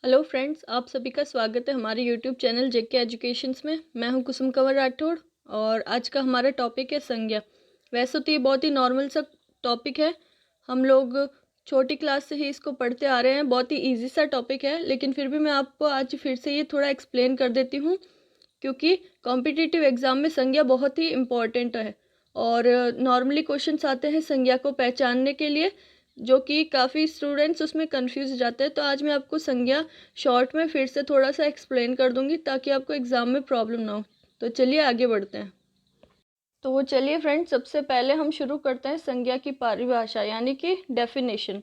Hello friends, आप सभी का स्वागत है हमारे यूट्यूब चैनल जेके एजुकेशंस में। मैं हूं कुसुम कंवर राठौड़ और आज का हमारा टॉपिक है संज्ञा। वैसे तो ये बहुत ही नॉर्मल सा टॉपिक है, हम लोग छोटी क्लास से ही इसको पढ़ते आ रहे हैं। बहुत ही इजी सा टॉपिक है, लेकिन फिर भी मैं आपको आज फिर से ये थोड़ा एक्सप्लेन कर देती हूँ क्योंकि कॉम्पिटिटिव एग्ज़ाम में संज्ञा बहुत ही इम्पॉर्टेंट है और नॉर्मली क्वेश्चंस आते हैं संज्ञा को पहचानने के लिए, जो कि काफ़ी स्टूडेंट्स उसमें कंफ्यूज हो जाते हैं। तो आज मैं आपको संज्ञा शॉर्ट में फिर से थोड़ा सा एक्सप्लेन कर दूंगी ताकि आपको एग्ज़ाम में प्रॉब्लम ना हो। तो चलिए आगे बढ़ते हैं। तो चलिए फ्रेंड्स, सबसे पहले हम शुरू करते हैं संज्ञा की परिभाषा यानी कि डेफिनेशन।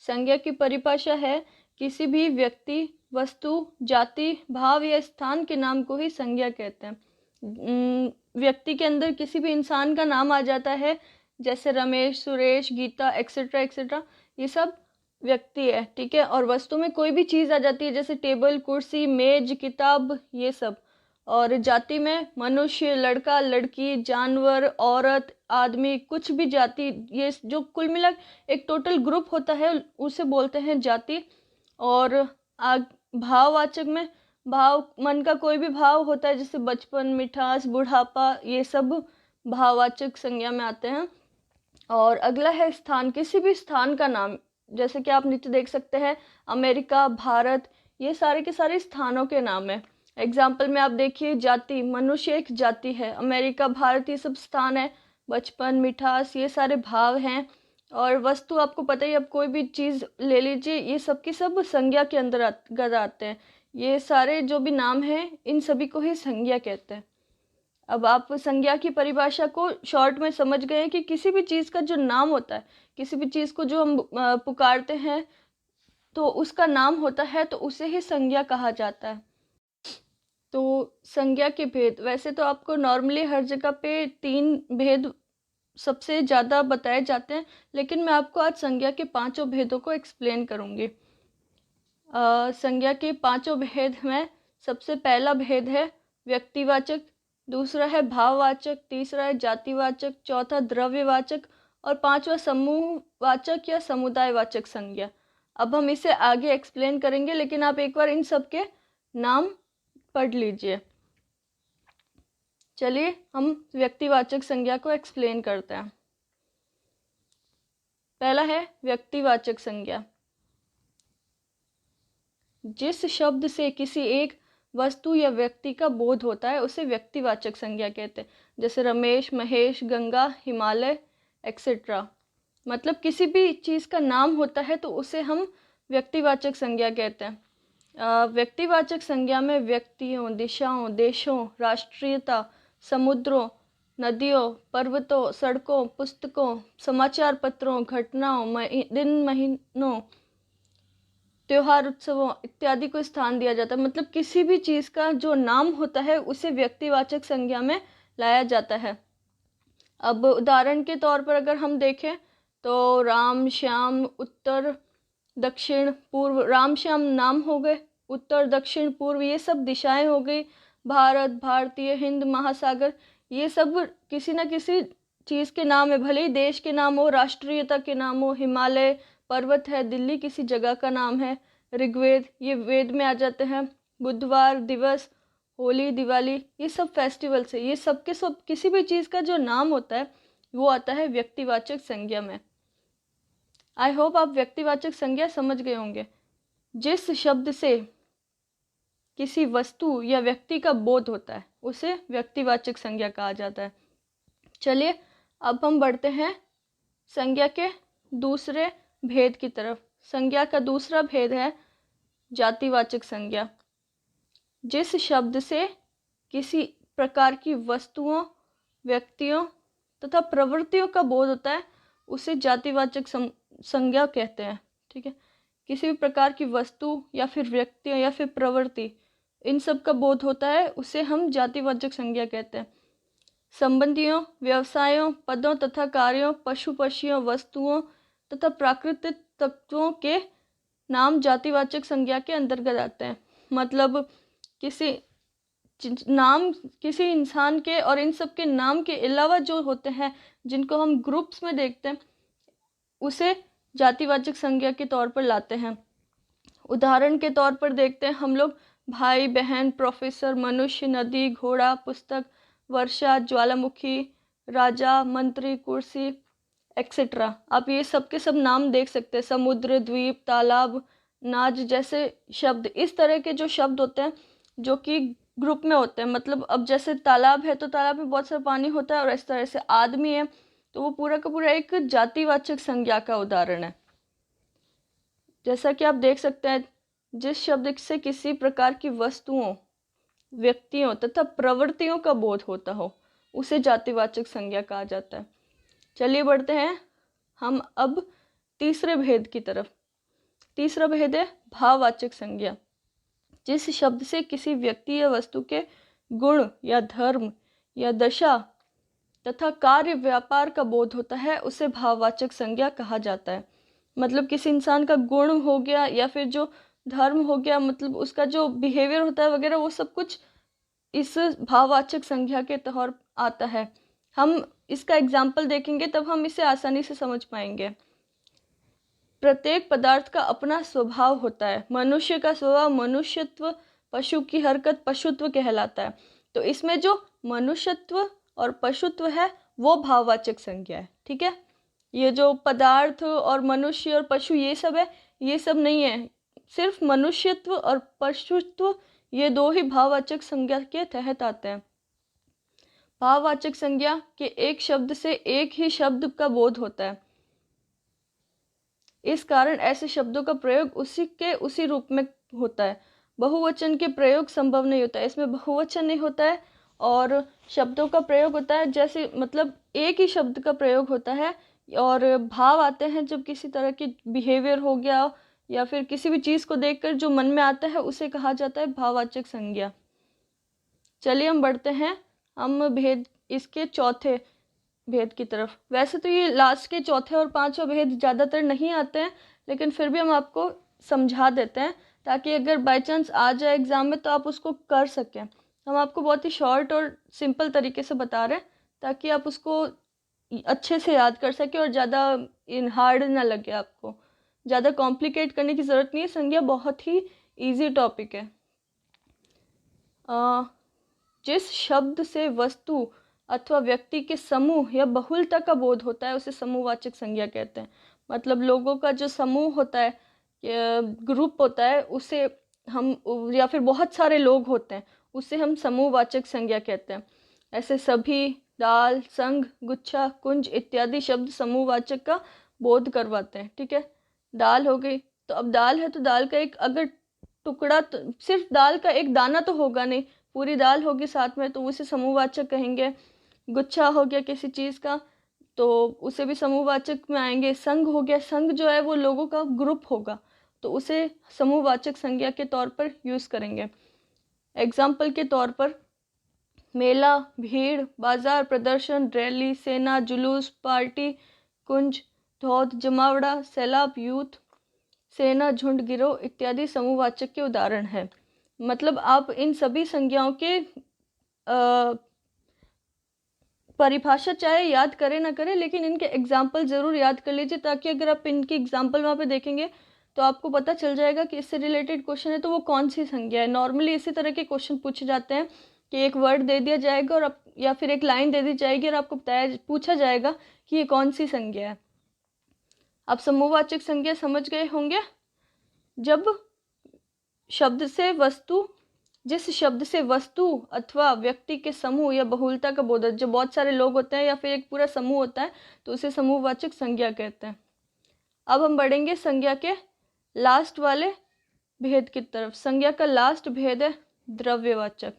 संज्ञा की परिभाषा है किसी भी व्यक्ति, वस्तु, जाति, भाव या स्थान के नाम को ही संज्ञा कहते हैं। व्यक्ति के अंदर किसी भी इंसान का नाम आ जाता है, जैसे रमेश, सुरेश, गीता एक्सेट्रा एक्सेट्रा, ये सब व्यक्ति है, ठीक है। और वस्तु में कोई भी चीज़ आ जाती है, जैसे टेबल, कुर्सी, मेज, किताब, ये सब। और जाति में मनुष्य, लड़का, लड़की, जानवर, औरत, आदमी, कुछ भी जाति, ये जो कुल मिला एक टोटल ग्रुप होता है उसे बोलते हैं जाति। और भाववाचक में भाव, मन का कोई भी भाव होता है, जैसे बचपन, मिठास, बुढ़ापा, ये सब भाववाचक संज्ञा में आते हैं। और अगला है स्थान, किसी भी स्थान का नाम, जैसे कि आप नीचे देख सकते हैं अमेरिका, भारत, ये सारे के सारे स्थानों के नाम है। एग्जाम्पल में आप देखिए, जाति, मनुष्य एक जाति है, अमेरिका, भारत, ये सब स्थान है, बचपन, मिठास, ये सारे भाव हैं। और वस्तु आपको पता ही, अब कोई भी चीज़ ले लीजिए, ये सब की सब संज्ञा के अंदर आते हैं। ये सारे जो भी नाम हैं, इन सभी को ही संज्ञा कहते हैं। अब आप संज्ञा की परिभाषा को शॉर्ट में समझ गए कि किसी भी चीज़ का जो नाम होता है, किसी भी चीज़ को जो हम पुकारते हैं तो उसका नाम होता है, तो उसे ही संज्ञा कहा जाता है। तो संज्ञा के भेद, वैसे तो आपको नॉर्मली हर जगह पे 3 भेद सबसे ज़्यादा बताए जाते हैं, लेकिन मैं आपको आज संज्ञा के 5 भेदों को एक्सप्लेन करूँगी। संज्ञा के 5 भेद में सबसे पहला भेद है व्यक्तिवाचक, दूसरा है भाववाचक, तीसरा है जातिवाचक, चौथा द्रव्यवाचक और 5वां समूहवाचक या समुदायवाचक संज्ञा। अब हम इसे आगे एक्सप्लेन करेंगे, लेकिन आप एक बार इन सब के नाम पढ़ लीजिए। चलिए हम व्यक्तिवाचक संज्ञा को एक्सप्लेन करते हैं। पहला है व्यक्तिवाचक संज्ञा। जिस शब्द से किसी एक वस्तु या व्यक्ति का बोध होता है उसे व्यक्तिवाचक संज्ञा कहते हैं, जैसे रमेश, महेश, गंगा, हिमालय एक्सेट्रा। मतलब किसी भी चीज़ का नाम होता है तो उसे हम व्यक्तिवाचक संज्ञा कहते हैं। व्यक्तिवाचक संज्ञा में व्यक्तियों, दिशाओं, देशों, राष्ट्रीयता, समुद्रों, नदियों, पर्वतों, सड़कों, पुस्तकों, समाचार पत्रों, घटनाओं, दिन, महीनों, त्योहार, उत्सवों इत्यादि को स्थान दिया जाता है। मतलब किसी भी चीज़ का जो नाम होता है उसे व्यक्तिवाचक संज्ञा में लाया जाता है। अब उदाहरण के तौर पर अगर हम देखें तो राम, श्याम, उत्तर, दक्षिण, पूर्व, राम श्याम नाम हो गए, उत्तर, दक्षिण, पूर्व ये सब दिशाएं हो गई, भारत, भारतीय, हिंद महासागर, ये सब किसी न किसी चीज़ के नाम है, भले ही देश के नाम हो, राष्ट्रीयता के नाम हो, हिमालय पर्वत है, दिल्ली किसी जगह का नाम है, ऋग्वेद ये वेद में आ जाते हैं, बुधवार, दिवस, होली, दिवाली, ये सब फेस्टिवल्स है। ये सब के सब किसी भी चीज़ का जो नाम होता है वो आता है व्यक्तिवाचक संज्ञा में। आई होप आप व्यक्तिवाचक संज्ञा समझ गए होंगे। जिस शब्द से किसी वस्तु या व्यक्ति का बोध होता है उसे व्यक्तिवाचक संज्ञा कहा जाता है। चलिए अब हम बढ़ते हैं संज्ञा के दूसरे भेद की तरफ। संज्ञा का दूसरा भेद है जातिवाचक संज्ञा। जिस शब्द से किसी प्रकार की वस्तुओं, व्यक्तियों तथा प्रवृत्तियों का बोध होता है उसे जातिवाचक संज्ञा कहते हैं, ठीक है। किसी भी प्रकार की वस्तु या फिर व्यक्तियों या फिर प्रवृत्ति, इन सब का बोध होता है उसे हम जातिवाचक संज्ञा कहते हैं। संबंधियों, व्यवसायों, पदों तथा कार्यों, पशु पक्षियों, वस्तुओं तथा प्राकृतिक तत्वों के नाम जातिवाचक संज्ञा के अंतर्गत आते हैं। मतलब किसी नाम, किसी इंसान के और इन सब के नाम के अलावा जो होते हैं जिनको हम ग्रुप्स में देखते हैं उसे जातिवाचक संज्ञा के तौर पर लाते हैं। उदाहरण के तौर पर देखते हैं हम लोग भाई बहन, प्रोफेसर, मनुष्य, नदी, घोड़ा, पुस्तक, वर्षा, ज्वालामुखी, राजा, मंत्री, कुर्सी, एक्सेट्रा। आप ये सब के सब नाम देख सकते हैं। समुद्र, द्वीप, तालाब, नाज जैसे शब्द, इस तरह के जो शब्द होते हैं जो कि ग्रुप में होते हैं। मतलब अब जैसे तालाब है तो तालाब में बहुत सारा पानी होता है, और इस तरह से आदमी है तो वो पूरा का पूरा एक जातिवाचक संज्ञा का उदाहरण है। जैसा कि आप देख सकते हैं, जिस शब्द से किसी प्रकार की वस्तुओं, व्यक्तियों तथा प्रवृत्तियों का बोध होता हो उसे जातिवाचक संज्ञा कहा जाता है। चलिए बढ़ते हैं हम अब तीसरे भेद की तरफ। तीसरा भेद है भाववाचक संज्ञा। जिस शब्द से किसी व्यक्ति या वस्तु के गुण या धर्म या दशा तथा कार्य व्यापार का बोध होता है उसे भाववाचक संज्ञा कहा जाता है। मतलब किसी इंसान का गुण हो गया या फिर जो धर्म हो गया, मतलब उसका जो बिहेवियर होता है वगैरह, वो सब कुछ इस भाववाचक संज्ञा के तौर आता है। हम इसका एग्जाम्पल देखेंगे तब हम इसे आसानी से समझ पाएंगे। प्रत्येक पदार्थ का अपना स्वभाव होता है। मनुष्य का स्वभाव मनुष्यत्व, पशु की हरकत पशुत्व कहलाता है। तो इसमें जो मनुष्यत्व और पशुत्व है वो भाववाचक संज्ञा है। ठीक है, ये जो पदार्थ और मनुष्य और पशु ये सब है, ये सब नहीं है। सिर्फ मनुष्यत्व और पशुत्व ये दो ही भाववाचक संज्ञा के तहत आते हैं। भाववाचक संज्ञा के एक शब्द से एक ही शब्द का बोध होता है। इस कारण ऐसे शब्दों का प्रयोग उसी रूप में होता है। बहुवचन के प्रयोग संभव नहीं होता है। इसमें बहुवचन नहीं होता है और शब्दों का प्रयोग होता है, जैसे मतलब एक ही शब्द का प्रयोग होता है। और भाव आते हैं जब किसी तरह की बिहेवियर हो गया या फिर किसी भी चीज़ को देखकर जो मन में आता है उसे कहा जाता है भाववाचक संज्ञा। चलिए हम बढ़ते हैं हम भेद इसके चौथे भेद की तरफ। वैसे तो ये लास्ट के चौथे और पांचवा भेद ज़्यादातर नहीं आते हैं, लेकिन फिर भी हम आपको समझा देते हैं ताकि अगर बाय चांस आ जाए एग्ज़ाम में तो आप उसको कर सकें। हम आपको बहुत ही शॉर्ट और सिंपल तरीके से बता रहे हैं ताकि आप उसको अच्छे से याद कर सकें और ज़्यादा हार्ड ना लगे आपको। ज़्यादा कॉम्प्लिकेट करने की ज़रूरत नहीं है। संज्ञा बहुत ही ईजी टॉपिक है। जिस शब्द से वस्तु अथवा व्यक्ति के समूह या बहुलता का बोध होता है उसे समूहवाचक संज्ञा कहते हैं। मतलब लोगों का जो समूह होता है, ग्रुप होता है, उसे हम, या फिर बहुत सारे लोग होते हैं, उसे हम समूहवाचक संज्ञा कहते हैं। ऐसे सभी, दाल, संघ, गुच्छा, कुंज इत्यादि शब्द समूहवाचक का बोध करवाते हैं। ठीक है, दाल हो गई तो अब दाल है तो दाल का एक अगर टुकड़ा, तो सिर्फ दाल का एक दाना तो होगा नहीं, पूरी दाल होगी साथ में, तो उसे समूहवाचक कहेंगे। गुच्छा हो गया किसी चीज़ का तो उसे भी समूहवाचक में आएंगे। संघ हो गया, संघ जो है वो लोगों का ग्रुप होगा तो उसे समूहवाचक संज्ञा के तौर पर यूज़ करेंगे। एग्जाम्पल के तौर पर मेला, भीड़, बाजार, प्रदर्शन, रैली, सेना, जुलूस, पार्टी, कुंज, धौध, जमावड़ा, सैलाब, यूथ, सेना, झुंड, गिरोह इत्यादि समूहवाचक के उदाहरण हैं। मतलब आप इन सभी संज्ञाओं के परिभाषा चाहे याद करें ना करें, लेकिन इनके एग्जाम्पल ज़रूर याद कर लीजिए ताकि अगर आप इनकी एग्जाम्पल वहाँ पे देखेंगे तो आपको पता चल जाएगा कि इससे रिलेटेड क्वेश्चन है तो वो कौन सी संज्ञा है। नॉर्मली इसी तरह के क्वेश्चन पूछे जाते हैं कि एक वर्ड दे दिया जाएगा और आप, या फिर एक लाइन दे दी जाएगी और आपको पूछा जाएगा कि ये कौन सी संज्ञा है। आप समूहवाचक संज्ञा समझ गए होंगे। जब शब्द से वस्तु, जिस शब्द से वस्तु अथवा व्यक्ति के समूह या बहुलता का बोध, जो बहुत सारे लोग होते हैं या फिर एक पूरा समूह होता है तो उसे समूहवाचक संज्ञा कहते हैं। अब हम बढ़ेंगे संज्ञा के लास्ट वाले भेद की तरफ। संज्ञा का लास्ट भेद है द्रव्यवाचक।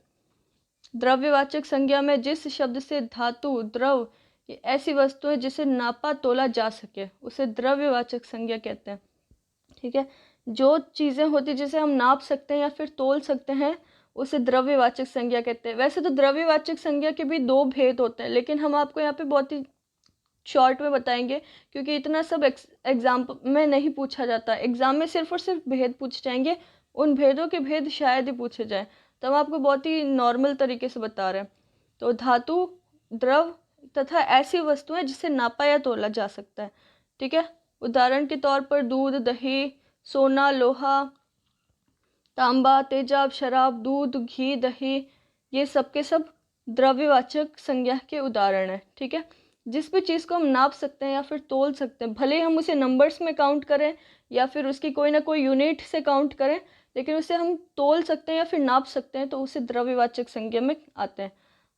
द्रव्यवाचक संज्ञा में जिस शब्द से धातु, द्रव, ऐसी वस्तुएं जिसे नापा तोला जा सके उसे द्रव्यवाचक संज्ञा कहते हैं। ठीक है, जो चीज़ें होती जिसे हम नाप सकते हैं या फिर तोल सकते हैं उसे द्रव्यवाचक संज्ञा कहते हैं। वैसे तो द्रव्यवाचक संज्ञा के भी दो भेद होते हैं, लेकिन हम आपको यहाँ पे बहुत ही शॉर्ट में बताएंगे क्योंकि इतना सब एग्जाम में नहीं पूछा जाता। एग्जाम में सिर्फ और सिर्फ भेद पूछे जाएंगे, उन भेदों के भेद शायद ही पूछे जाए, तो हम आपको बहुत ही नॉर्मल तरीके से बता रहे हैं। तो धातु, द्रव तथा ऐसी वस्तुएं जिसे नापा या तोला जा सकता है। ठीक है, उदाहरण के तौर पर दूध, दही, सोना, लोहा, तांबा, तेजाब, शराब, दूध, घी, दही, ये सब के सब द्रव्यवाचक संज्ञा के उदाहरण हैं। ठीक है, जिस भी चीज़ को हम नाप सकते हैं या फिर तोल सकते हैं, भले हम उसे नंबर्स में काउंट करें या फिर उसकी कोई ना कोई यूनिट से काउंट करें, लेकिन उसे हम तोल सकते हैं या फिर नाप सकते हैं, तो उसे द्रव्यवाचक संज्ञा में आते हैं।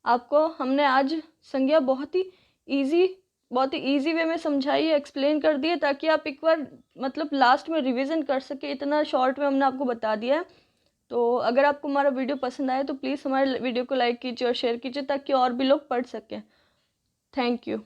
आपको हमने आज संज्ञा बहुत ही ईजी वे में समझाई है, एक्सप्लेन कर दिए, ताकि आप एक बार मतलब लास्ट में रिवीजन कर सके। इतना शॉर्ट में हमने आपको बता दिया है। तो अगर आपको हमारा वीडियो पसंद आए तो प्लीज़ हमारे वीडियो को लाइक कीजिए और शेयर कीजिए, ताकि और भी लोग पढ़ सकें। Thank you.